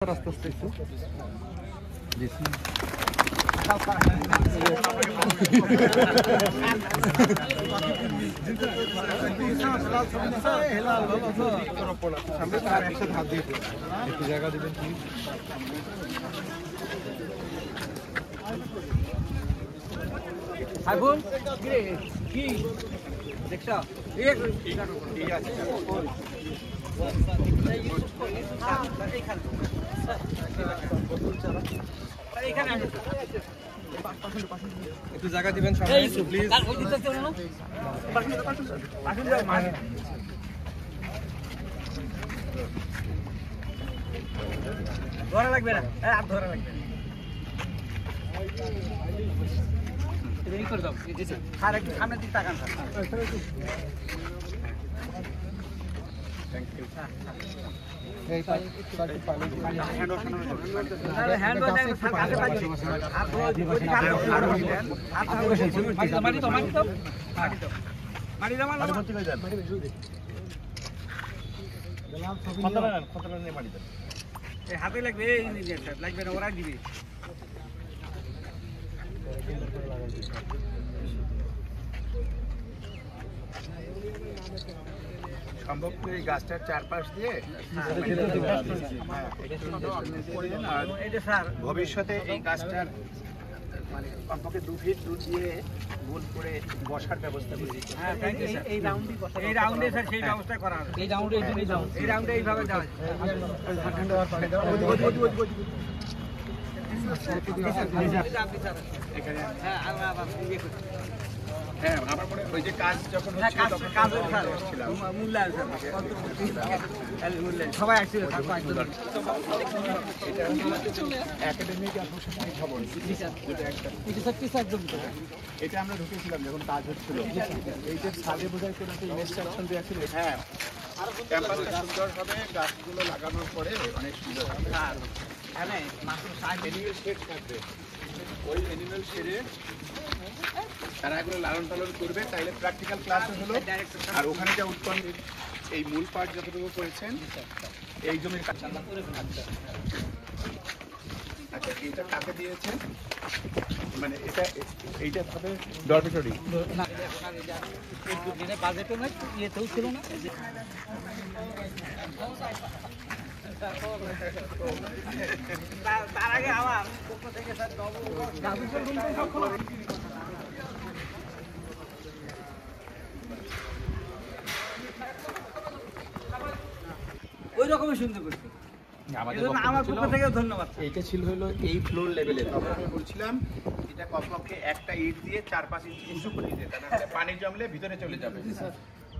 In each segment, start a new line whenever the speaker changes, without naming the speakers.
আস্তে আস্তে একটু দেখি একটু জায়গা দিবেন কি দেখছ ঠিক আছে একটু জায়গা দিবেন প্লিজ ধরা লাগবে না ধরা লাগবে করে দাও সামনের দিকে তাকান Thank you. হাতে লাগবে লাগবে না ওরা দিবে সম্ভব করে এই গাছটার চারপাশ দিয়ে ভবিষ্যতে এই গাছটার মানে কমপক্ষে 2 ফিট দূর দিয়ে গোল করে বসার ব্যবস্থা করে দিচ্ছি। এই রাউন্ডে স্যার সেই ব্যবস্থা করা হবে। এই রাউন্ডে এইভাবে দেওয়া হ্যাঁ আমার মনে ওই যে কাজ যখন সবাই আসছিল এটা আমরা ঢুকেছিলাম যখন কাজ হচ্ছিল এই যে সাজে বোঝাই করে ইনস্ট্রাকশন দেওয়া ছিল হ্যাঁ ক্যাম্পাসটা সুন্দর হবে গাছগুলো লাগানোর পরে অনেক সুন্দর হবে অ্যানিমেল শেড থাকবে ওই অ্যানিমেল শেডে তারা এগুলো লালন পালন করবে তাইলে প্র্যাকটিক্যাল ক্লাস হলো আর ওখানে যা উৎপন্ন এই মূল পার্ট যতটুকু করেছেন এই জমির আচ্ছা এটা কাকে দিয়েছে মানে এটা এইটা হবে ডরমিটরি বাজেটও না ইয়েতেও ছিল না তার আগে আমার পক্ষ থেকে স্যার ওই রকমই সুন্দর করছে আমার পক্ষ থেকে ধন্যবাদ এইটা ছিল হলো এই ফ্লোর লেভেলে তখন আমি বলছিলাম এটা কমপক্ষে একটা ইট দিয়ে 4-5 ইঞ্চি উঁচু করে দিতে তাহলে পানি জমলে ভিতরে চলে যাবে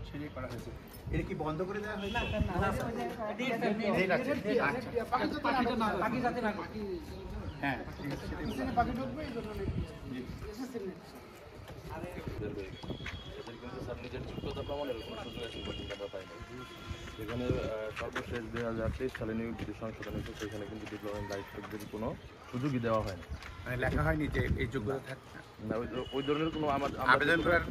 সেটাই করা হয়েছে এটা কি বন্ধ করে দেওয়া হয়েছে হ্যাঁ
সেখানে সর্বশেষ 2023 সালে নিয়োগ বিধি সংশোধন হয়েছে সেখানে কিন্তু ডিপ্লোমা লাইফদের কোনো সুযোগই দেওয়া হয় না
মানে লেখা হয়নি যে এই যোগ্যতা থাকে
না ওই ধরনের কোনো আমার
আবেদন করার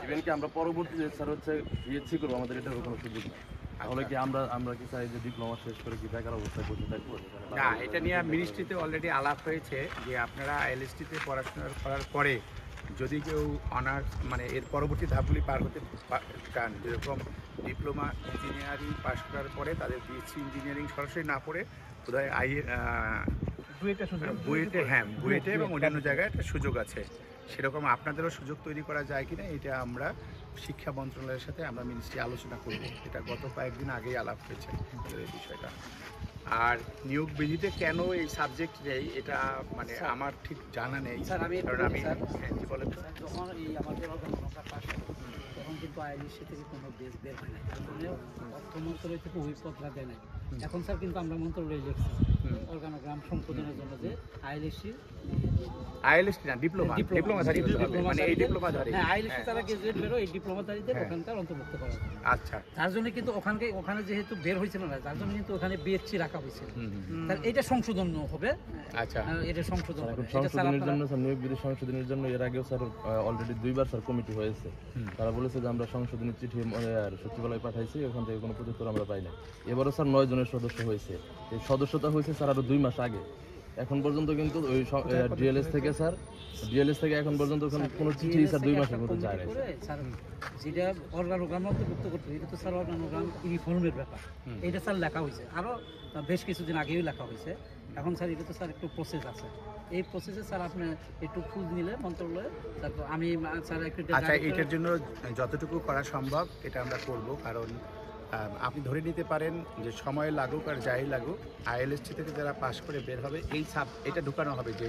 ইভেন কি আমরা পরবর্তীতে স্যার হচ্ছে বিএসসি করবো আমাদের এটার কোনো সুযোগ নেই তাহলে কি আমরা কি চাই যে ডিপ্লোমা শেষ করে কি বেকার অবস্থায় বসে থাকবো
না এটা নিয়ে মিনিস্ট্রিতে অলরেডি আলাপ হয়েছে যে আপনারা আইএলএসটিতে পড়াশোনা করার পরে যদি কেউ অনার্স মানে এর পরবর্তী ধাপগুলি পার হতে চান যেরকম ডিপ্লোমা ইঞ্জিনিয়ারিং পাস করার পরে তাদের বিএসসি ইঞ্জিনিয়ারিং সরাসরি না পড়ে বোধহয় বুয়েটে এবং অন্যান্য জায়গায় একটা সুযোগ আছে সেরকম আপনাদেরও সুযোগ তৈরি করা যায় কিনা এটা আমরা শিক্ষা মন্ত্রণালয়ের সাথে আমরা মিনিস্ট্রি আলোচনা করব এটা গত কয়েকদিন আগেই আলাপ হয়েছে এই বিষয়টা আর নিয়োগ বিধিতে কেন এই সাবজেক্ট নেই এটা মানে আমার ঠিক জানা নেই কারণ আমি বলেন
যখন এই আমাদের তখন কিন্তু আইএলএসসি থেকে কোনো বেস বের হয় নাই অর্থ মন্ত্রণালয় থেকে অভিপত্রা দেয় নাই এখন স্যার কিন্তু আমরা মন্ত্রণালয়ে লিখছি অর্গানোগ্রাম সংশোধনের জন্য যে
আইএলএসটি না ডিপ্লোমাধারী মানে এই ডিপ্লোমাধারী
হ্যাঁ আইএলএসটি তারা গ্রাজুয়েট বেরো এই ডিপ্লোমাধারীদের ওখানকার অন্তর্ভুক্ত করা
আচ্ছা
তার জন্য কিন্তু ওখানে যেহেতু বের হয়েছিল না তার জন্য কিন্তু ওখানে বিএসসি রাখা হয়েছিল তার এটা সংশোধন হবে
আচ্ছা
এটা সংশোধন হবে
সংশোধনের জন্য স্যার নিয়োগ বিধি সংশোধনের জন্য এর আগেও স্যার অলরেডি 2বার স্যার কমিটি হয়েছে তারা বলেছে যে আমরা সংশোধনী চিঠি আর সচিবালয় পাঠাইছি ওখান থেকে কোনো প্রত্যুত্তর আমরা পাই না এবারও স্যার 9 জনের জনের সদস্য হয়েছে। এই সদস্যতা হয়েছে স্যার আরো 2 মাস আগে। এখন পর্যন্ত কিন্তু ওই ডিএলএস থেকে এখন পর্যন্ত কোনো চিঠি স্যার 2 মাসের মতো যায় না।
স্যার যেটা অর্গানোগ্রাম অন্তর্ভুক্ত করতে এটা তো স্যার অর্গানোগ্রাম ইউনিফর্মের ব্যাপার, এটা স্যার লেখা হয়েছে আরও বেশ কিছুদিন আগেও লেখা হয়েছে। এখন স্যার এটা তো স্যার একটু প্রসেস আছে, এই প্রসেসে স্যার আপনি একটু খোঁজ নিলে মন্ত্রণালয়ে তারপর আমি স্যার একটু
আচ্ছা, এটার জন্য যতটুকু করা সম্ভব এটা আমরা করব, কারণ আপনি ধরে নিতে পারেন যে সময় লাগুক আর যাই লাগুক আইএলএসটি থেকে যারা পাশ করে বের হবে এটা ঢুকানো হবে যে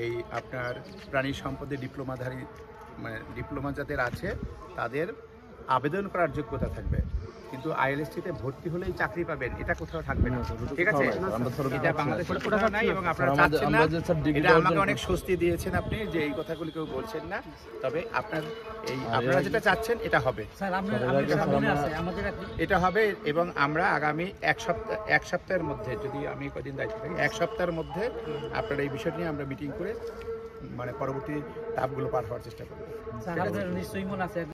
এই আপনার প্রাণী সম্পদে ডিপ্লোমাধারী মানে ডিপ্লোমা যাদের আছে তাদের আবেদন করার যোগ্যতা থাকবে, কিন্তু আইএলএসটিতে ভর্তি হলেই চাকরি পাবেন এটা কোথাও থাকবে না। ঠিক আছে, এটা বাংলাদেশের কোথাও নাই এবং আপনারা চাচ্ছেন না। এটা আমাকে অনেক স্বস্তি দিয়েছেন আপনি যে এই কথাগুলি কেউ বলছেন না, তবে আপনারা যেটা চাচ্ছেন এটা হবে।
স্যার মনে আছে আমাদের
এটা হবে এবং আমরা আগামী এক সপ্তাহের মধ্যে, যদি আমি কদিন দায়িত্ব থাকি, 1 সপ্তাহের মধ্যে আপনারা এই বিষয় নিয়ে আমরা মিটিং করে মানে পরবর্তী ধাপগুলো পার হওয়ার চেষ্টা করব।
স্যার আমাদের নিশ্চয়ই মনে আছে